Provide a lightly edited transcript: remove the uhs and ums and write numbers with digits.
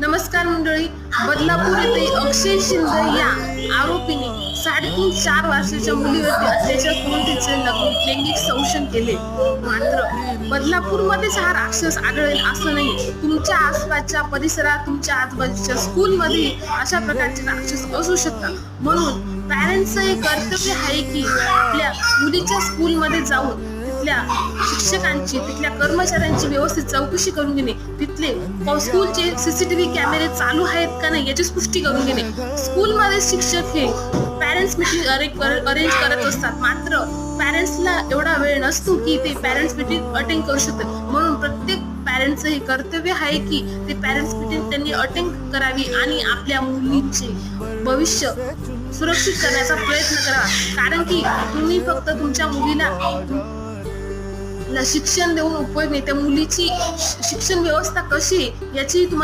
नमस्कार मंडळी. बदलापूर येथे अक्षय शिंदे या आरोपीने 3.5-4 वर्षाच्या मुलीवरती अत्याचार करून तिचे लैंगिक शोषण केले. मात्र बदलापूरमध्येच हा राक्षस आढळेल असं नाही. तुमच्या आसपासच्या परिसरात, तुमच्या आजूबाजूच्या स्कूलमध्ये अशा प्रकारचे राक्षस असू शकतात. म्हणून पॅरेंट्सचं हे कर्तव्य आहे की आपल्या मुलीच्या स्कूलमध्ये जाऊन तिथल्या शिक्षकांची, तिथल्या कर्मचाऱ्यांची व्यवस्थित चौकशी करून घेणे, तिथले स्कूलचे सीसीटीव्ही कॅमेरे चालू आहेत का नाही याची पुष्टी करून घेणे. स्कूलमध्ये शिक्षक हे पॅरेंट्स मीटिंग अरेंज करत असतात, मात्र पॅरेंट्सला एवढा वेळ नसतो की ते पॅरेंट्स मीटिंग अटेंड करू शकतात. म्हणून प्रत्येक पॅरेंट्सचं हे कर्तव्य आहे की ते पॅरेंट्स मीटिंग त्यांनी अटेंड करावी आणि आपल्या मुलींचे भविष्य सुरक्षित करण्याचा प्रयत्न करावा. कारण की तुम्ही फक्त तुमच्या मुलीला शिक्षण देऊन उपयोग नाही, त्या मुलीची शिक्षण व्यवस्था कशी याची तुम्हाला